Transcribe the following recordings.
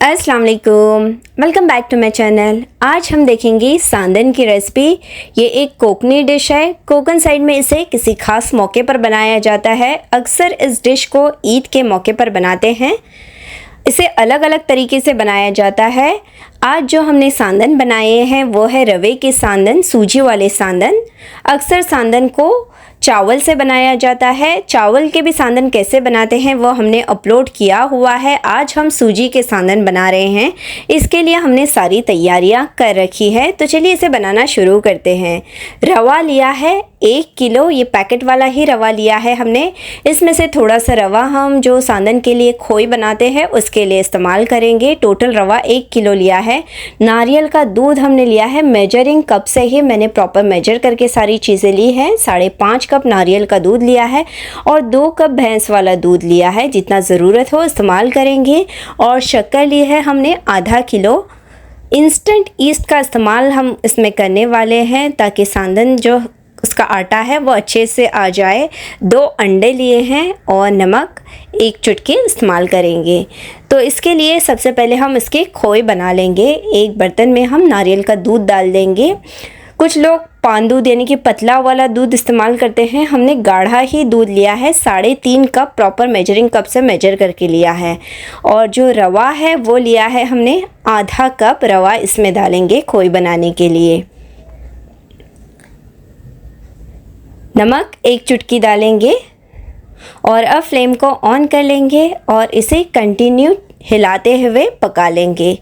अस्सलाम वालेकुम, welcome back to my channel. आज हम देखेंगे सांदन की रेसिपी। ये एक कोकनी डिश है। कोकन साइड में इसे किसी खास मौके पर बनाया जाता है। अक्सर इस डिश को ईद के मौके पर बनाते हैं। इसे अलग अलग तरीके से बनाया जाता है। आज जो हमने सांदन बनाए हैं वो है रवे के सांदन, सूजी वाले सांदन। अक्सर सांदन को चावल से बनाया जाता है। चावल के भी सांदन कैसे बनाते हैं वो हमने अपलोड किया हुआ है। आज हम सूजी के सांदन बना रहे हैं। इसके लिए हमने सारी तैयारियां कर रखी है, तो चलिए इसे बनाना शुरू करते हैं। रवा लिया है 1 किलो, ये पैकेट वाला ही रवा लिया है हमने। इसमें से थोड़ा सा रवा हम जो सांदन के लिए खोई बनाते हैं उसके लिए इस्तेमाल करेंगे। टोटल रवा 1 किलो लिया है। नारियल का दूध हमने लिया है, मेजरिंग कप से ही मैंने प्रॉपर मेजर करके सारी चीज़ें ली हैं। 5.5 कप नारियल का दूध लिया है और 2 कप भैंस वाला दूध लिया है। जितना ज़रूरत हो इस्तेमाल करेंगे। और शक्कर ली है हमने आधा किलो। इंस्टेंट ईस्ट का इस्तेमाल हम इसमें करने वाले हैं ताकि सांदन जो उसका आटा है वो अच्छे से आ जाए। 2 अंडे लिए हैं और नमक 1 चुटकी इस्तेमाल करेंगे। तो इसके लिए सबसे पहले हम इसके खोए बना लेंगे। एक बर्तन में हम नारियल का दूध डाल देंगे। कुछ लोग पान दूध यानी कि पतला वाला दूध इस्तेमाल करते हैं। हमने गाढ़ा ही दूध लिया है, 3.5 कप प्रॉपर मेजरिंग कप से मेजर करके लिया है। और जो रवा है वो लिया है हमने आधा कप रवा इसमें डालेंगे खोए बनाने के लिए। नमक 1 चुटकी डालेंगे और अब फ्लेम को ऑन कर लेंगे और इसे कंटिन्यू हिलाते हुए पका लेंगे।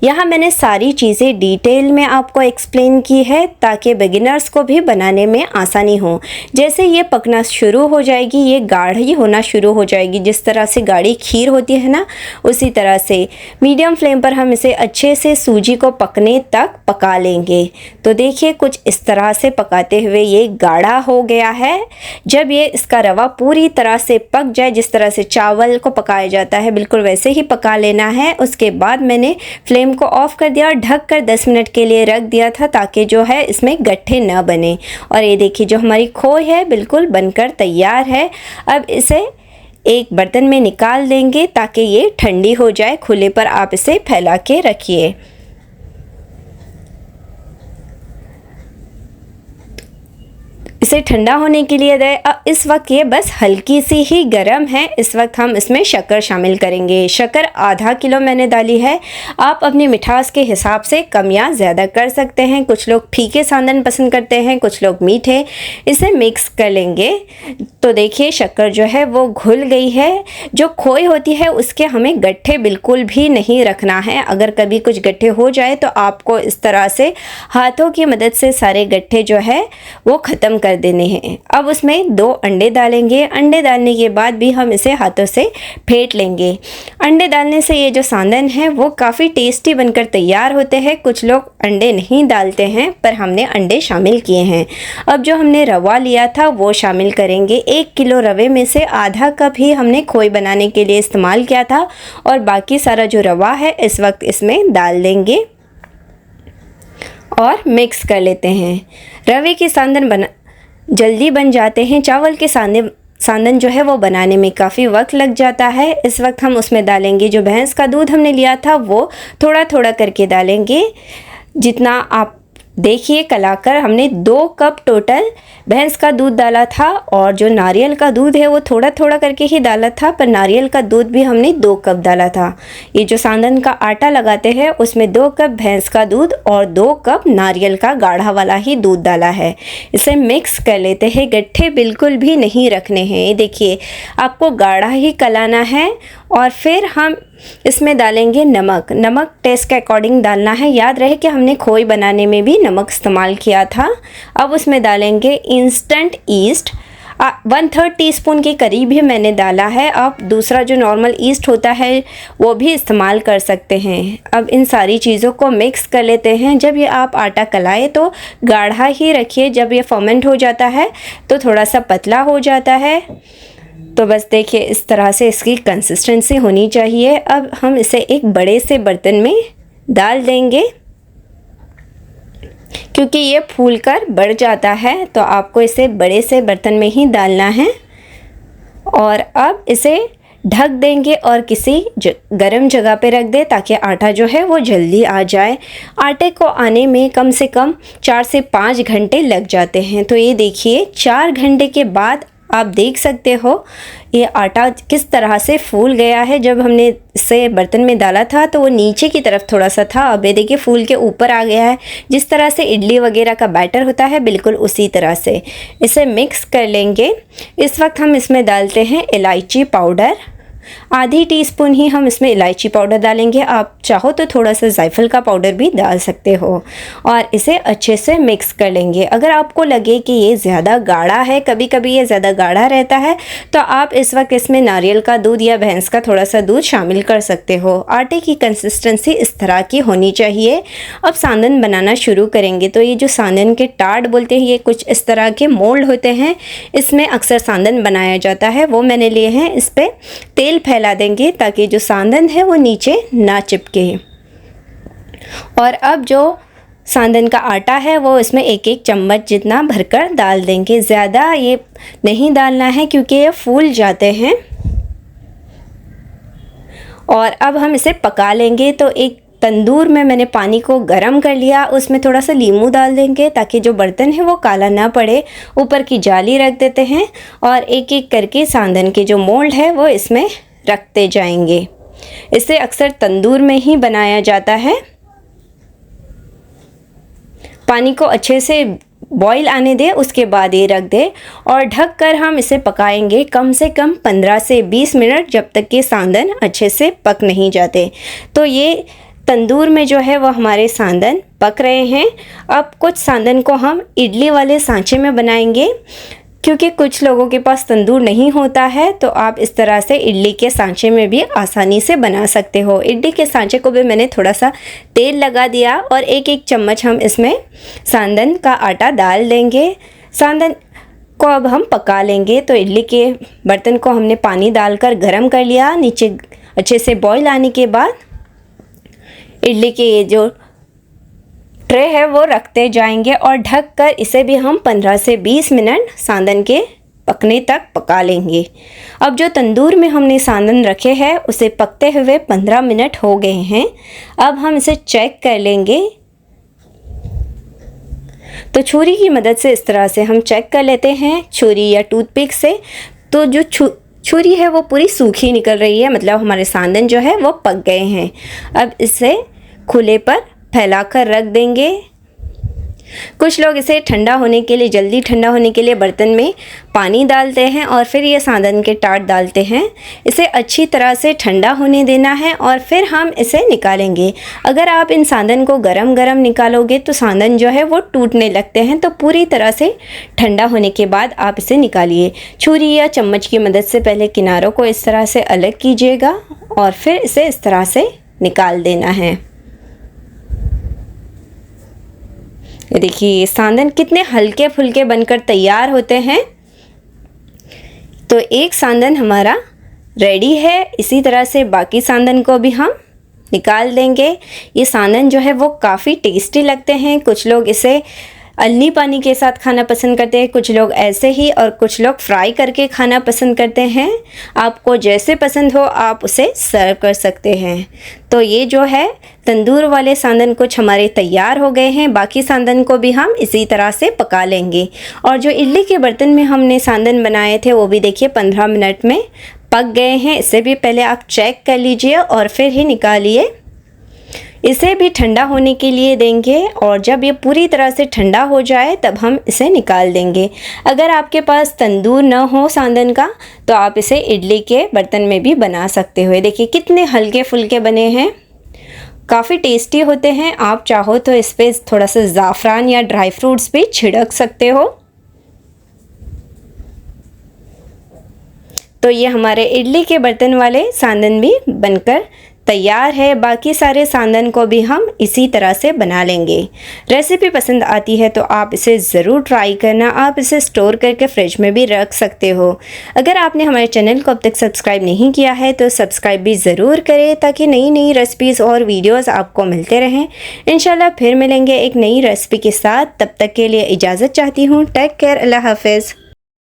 यहाँ मैंने सारी चीज़ें डिटेल में आपको एक्सप्लेन की है ताकि बिगिनर्स को भी बनाने में आसानी हो। जैसे ये पकना शुरू हो जाएगी, ये गाढ़ी होना शुरू हो जाएगी। जिस तरह से गाढ़ी खीर होती है ना, उसी तरह से मीडियम फ्लेम पर हम इसे अच्छे से सूजी को पकने तक पका लेंगे। तो देखिए कुछ इस तरह से पकाते हुए ये गाढ़ा हो गया है। जब ये इसका रवा पूरी तरह से पक जाए, जिस तरह से चावल को पकाया जाता है बिल्कुल वैसे ही पका लेना है। उसके बाद मैंने फ्लेम को ऑफ कर दिया और ढक कर 10 मिनट के लिए रख दिया था ताकि जो है इसमें गट्ठे न बने। और ये देखिए जो हमारी खोई है बिल्कुल बनकर तैयार है। अब इसे एक बर्तन में निकाल देंगे ताकि ये ठंडी हो जाए। खुले पर आप इसे फैला के रखिए। इसे ठंडा होने के लिए दें। अब इस वक्त ये बस हल्की सी ही गर्म है। इस वक्त हम इसमें शक्कर शामिल करेंगे। शक्कर आधा किलो मैंने डाली है। आप अपनी मिठास के हिसाब से कम या ज़्यादा कर सकते हैं। कुछ लोग फीके सांदन पसंद करते हैं, कुछ लोग मीठे। इसे मिक्स कर लेंगे। तो देखिए शक्कर जो है वो घुल गई है। जो खोई होती है उसके हमें गट्ठे बिल्कुल भी नहीं रखना है। अगर कभी कुछ गट्ठे हो जाए तो आपको इस तरह से हाथों की मदद से सारे गट्ठे जो है वो ख़त्म कर देने हैं। अब उसमें 2 अंडे डालेंगे। अंडे डालने के बाद भी हम इसे हाथों से फेंट लेंगे। अंडे डालने से ये जो सांदन है वो काफ़ी टेस्टी बनकर तैयार होते हैं। कुछ लोग अंडे नहीं डालते हैं पर हमने अंडे शामिल किए हैं। अब जो हमने रवा लिया था वो शामिल करेंगे। 1 किलो रवे में से आधा कप ही हमने खोई बनाने के लिए इस्तेमाल किया था और बाकी सारा जो रवा है इस वक्त इसमें डाल देंगे और मिक्स कर लेते हैं। रवे के सांदन जल्दी बन जाते हैं। चावल के सांदन जो है वो बनाने में काफ़ी वक्त लग जाता है। इस वक्त हम उसमें डालेंगे जो भैंस का दूध हमने लिया था वो थोड़ा थोड़ा करके डालेंगे। जितना आप देखिए कलाकर हमने 2 कप टोटल भैंस का दूध डाला था और जो नारियल का दूध है वो थोड़ा थोड़ा करके ही डाला था, पर नारियल का दूध भी हमने 2 कप डाला था। ये जो सांदन का आटा लगाते हैं उसमें 2 कप भैंस का दूध और 2 कप नारियल का गाढ़ा वाला ही दूध डाला है। इसे मिक्स कर लेते हैं। गट्ठे बिल्कुल भी नहीं रखने हैं। ये देखिए आपको गाढ़ा ही कलाना है। और फिर हम इसमें डालेंगे नमक। नमक टेस्ट के अकॉर्डिंग डालना है। याद रहे कि हमने खोई बनाने में भी नमक इस्तेमाल किया था। अब उसमें डालेंगे इंस्टेंट ईस्ट। 1/3 टीस्पून के करीब ही मैंने डाला है। आप दूसरा जो नॉर्मल ईस्ट होता है वो भी इस्तेमाल कर सकते हैं। अब इन सारी चीज़ों को मिक्स कर लेते हैं। जब ये आप आटा कलाए तो गाढ़ा ही रखिए। जब ये फर्मेंट हो जाता है तो थोड़ा सा पतला हो जाता है। तो बस देखिए इस तरह से इसकी कंसिस्टेंसी होनी चाहिए। अब हम इसे एक बड़े से बर्तन में डाल देंगे क्योंकि ये फूलकर बढ़ जाता है, तो आपको इसे बड़े से बर्तन में ही डालना है। और अब इसे ढक देंगे और किसी गरम जगह पे रख दें ताकि आटा जो है वो जल्दी आ जाए। आटे को आने में कम से कम 4 से 5 घंटे लग जाते हैं। तो ये देखिए 4 घंटे के बाद आप देख सकते हो ये आटा किस तरह से फूल गया है। जब हमने इसे बर्तन में डाला था तो वो नीचे की तरफ थोड़ा सा था, अब ये देखिए फूल के ऊपर आ गया है। जिस तरह से इडली वगैरह का बैटर होता है बिल्कुल उसी तरह से इसे मिक्स कर लेंगे। इस वक्त हम इसमें डालते हैं इलायची पाउडर, आधी टीस्पून ही हम इसमें इलायची पाउडर डालेंगे। आप चाहो तो थोड़ा सा जायफल का पाउडर भी डाल सकते हो और इसे अच्छे से मिक्स कर लेंगे। अगर आपको लगे कि ये ज़्यादा गाढ़ा है, कभी कभी ये ज़्यादा गाढ़ा रहता है, तो आप इस वक्त इसमें नारियल का दूध या भैंस का थोड़ा सा दूध शामिल कर सकते हो। आटे की कंसिस्टेंसी इस तरह की होनी चाहिए। अब सांदन बनाना शुरू करेंगे। तो ये जो सांदन के टाट बोलते हैं, ये कुछ इस तरह के मोल्ड होते हैं, इसमें अक्सर सांदन बनाया जाता है, वो मैंने लिए हैं। इस पर तेल फैला देंगे ताकि जो सांदन है वो नीचे ना चिपके। और अब जो सांदन का आटा है वो इसमें 1-1 चम्मच जितना भरकर डाल देंगे। ज़्यादा ये नहीं डालना है क्योंकि ये फूल जाते हैं। और अब हम इसे पका लेंगे। तो एक तंदूर में मैंने पानी को गर्म कर लिया, उसमें थोड़ा सा नींबू डाल देंगे ताकि जो बर्तन है वो काला ना पड़े। ऊपर की जाली रख देते हैं और एक एक करके सांदन के जो मोल्ड है वो इसमें रखते जाएंगे। इसे अक्सर तंदूर में ही बनाया जाता है। पानी को अच्छे से बॉईल आने दे, उसके बाद ये रख दे और ढक कर हम इसे पकाएंगे कम से कम 15 से 20 मिनट, जब तक कि सांदन अच्छे से पक नहीं जाते। तो ये तंदूर में जो है वो हमारे सांदन पक रहे हैं। अब कुछ सांदन को हम इडली वाले सांचे में बनाएंगे, क्योंकि कुछ लोगों के पास तंदूर नहीं होता है, तो आप इस तरह से इडली के सांचे में भी आसानी से बना सकते हो। इडली के सांचे को भी मैंने थोड़ा सा तेल लगा दिया और 1-1 चम्मच हम इसमें सांदन का आटा डाल देंगे। सांदन को अब हम पका लेंगे। तो इडली के बर्तन को हमने पानी डालकर गर्म कर लिया। नीचे अच्छे से बॉईल आने के बाद इडली के ये जो ट्रे है वो रखते जाएंगे और ढक कर इसे भी हम 15 से 20 मिनट सांदन के पकने तक पका लेंगे। अब जो तंदूर में हमने सांदन रखे हैं उसे पकते हुए 15 मिनट हो गए हैं। अब हम इसे चेक कर लेंगे। तो छुरी की मदद से इस तरह से हम चेक कर लेते हैं, छुरी या टूथपिक से। तो जो छुरी है वो पूरी सूखी निकल रही है, मतलब हमारे सांदन जो है वो पक गए हैं। अब इसे खुले पर फैलाकर रख देंगे। कुछ लोग इसे ठंडा होने के लिए, जल्दी ठंडा होने के लिए बर्तन में पानी डालते हैं और फिर ये सांदन के टाट डालते हैं। इसे अच्छी तरह से ठंडा होने देना है और फिर हम इसे निकालेंगे। अगर आप इन सांदन को गरम गरम निकालोगे तो सांदन जो है वो टूटने लगते हैं। तो पूरी तरह से ठंडा होने के बाद आप इसे निकालिए। छुरी या चम्मच की मदद से पहले किनारों को इस तरह से अलग कीजिएगा और फिर इसे इस तरह से निकाल देना है। ये देखिए ये सांदन कितने हल्के फुल्के बनकर तैयार होते हैं। तो एक सांदन हमारा रेडी है। इसी तरह से बाकी सांदन को भी हम निकाल देंगे। ये सांदन जो है वो काफ़ी टेस्टी लगते हैं। कुछ लोग इसे अल्नी पानी के साथ खाना पसंद करते हैं, कुछ लोग ऐसे ही और कुछ लोग फ्राई करके खाना पसंद करते हैं। आपको जैसे पसंद हो आप उसे सर्व कर सकते हैं। तो ये जो है तंदूर वाले सांदन कुछ हमारे तैयार हो गए हैं। बाकी सांदन को भी हम इसी तरह से पका लेंगे। और जो इडली के बर्तन में हमने सांदन बनाए थे वो भी देखिए 15 मिनट में पक गए हैं। इसे भी पहले आप चेक कर लीजिए और फिर ही निकालिए। इसे भी ठंडा होने के लिए देंगे और जब ये पूरी तरह से ठंडा हो जाए तब हम इसे निकाल देंगे। अगर आपके पास तंदूर न हो सांदन का तो आप इसे इडली के बर्तन में भी बना सकते हो। देखिए कितने हल्के फुल्के बने हैं, काफ़ी टेस्टी होते हैं। आप चाहो तो इस पर थोड़ा सा ज़ाफ़रान या ड्राई फ्रूट्स भी छिड़क सकते हो। तो ये हमारे इडली के बर्तन वाले सांदन भी बनकर तैयार है। बाकी सारे सांदन को भी हम इसी तरह से बना लेंगे। रेसिपी पसंद आती है तो आप इसे ज़रूर ट्राई करना। आप इसे स्टोर करके फ्रिज में भी रख सकते हो। अगर आपने हमारे चैनल को अब तक सब्सक्राइब नहीं किया है तो सब्सक्राइब भी ज़रूर करें ताकि नई नई रेसिपीज़ और वीडियोज़ आपको मिलते रहें। इंशाल्लाह फिर मिलेंगे एक नई रेसिपी के साथ। तब तक के लिए इजाज़त चाहती हूँ। टेक केयर, अल्लाह हाफिज़।